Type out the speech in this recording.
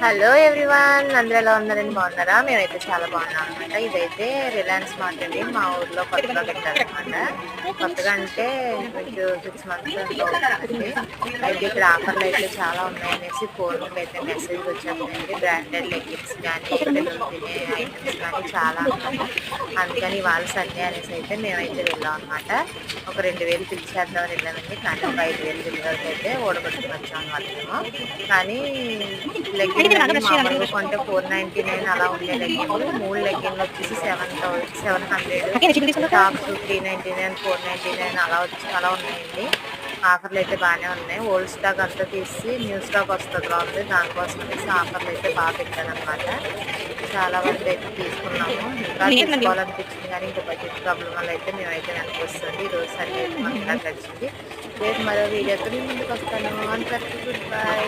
Hello everyone, అందరూ ఎలా ఉన్నారని బాగున్నారా? మేమైతే చాలా బాగున్నాం అనమాట. ఇదైతే రిలయన్స్ మార్ట్ అండి, మా ఊర్లో కొత్తగా పెట్టారనమాట. కొత్తగా అంటే మీకు 6 months ఎంతో అవుతుందండి. అయితే ఇక్కడ ఆఫర్లు అయితే చాలా ఉన్నాయనేసి ఫోన్కి అయితే మెసేజ్ వచ్చేస్తున్నాయండి. బ్రాండెడ్ లెగ్గిన్స్ కానీ పిల్లలు తినే ఐటమ్స్ కానీ చాలా అనమాట. అందుకని వాళ్ళ సండే అనేసి అయితే మేమైతే వెళ్ళాం అనమాట. ఒక 2,000 పిలిచేద్దామని వెళ్ళామండి, కానీ ఒక 5,000 బిల్ వరకు అయితే ఓడగొట్టుకుని వచ్చాం అనమాట మేము. కానీ లెగ్గిన్లు అన్ని మామూలుగా కొంటే 499 అలా ఉండే లెగ్గిన్లు 3 లెగ్గిన్లు వచ్చేసి 700, టాప్స్ 399, 499 అలా ఉన్నాయండి. ఆఫర్లు అయితే బాగానే ఉన్నాయి. ఓల్డ్ స్టాక్ అంతా తీసి న్యూ స్టాక్ వస్తుందిలా ఉంది, దానికోసం అనేసి ఆఫర్లు అయితే బాగా పెట్టారనమాట. చాలా వరకు అయితే తీసుకున్నాము. ఇంకా తీసుకోవాలనిపించింది కానీ ఇంకా బడ్జెట్ ప్రాబ్లం వల్ల అయితే మేమైతే వెనక్కి వస్తుంది. ఈరోజు సండే అయితే మాకు ఇలా గడిచింది. రేపు మరో వీడియోతో నేను ముందుకు వస్తాను. అందరికీ గుడ్ బై.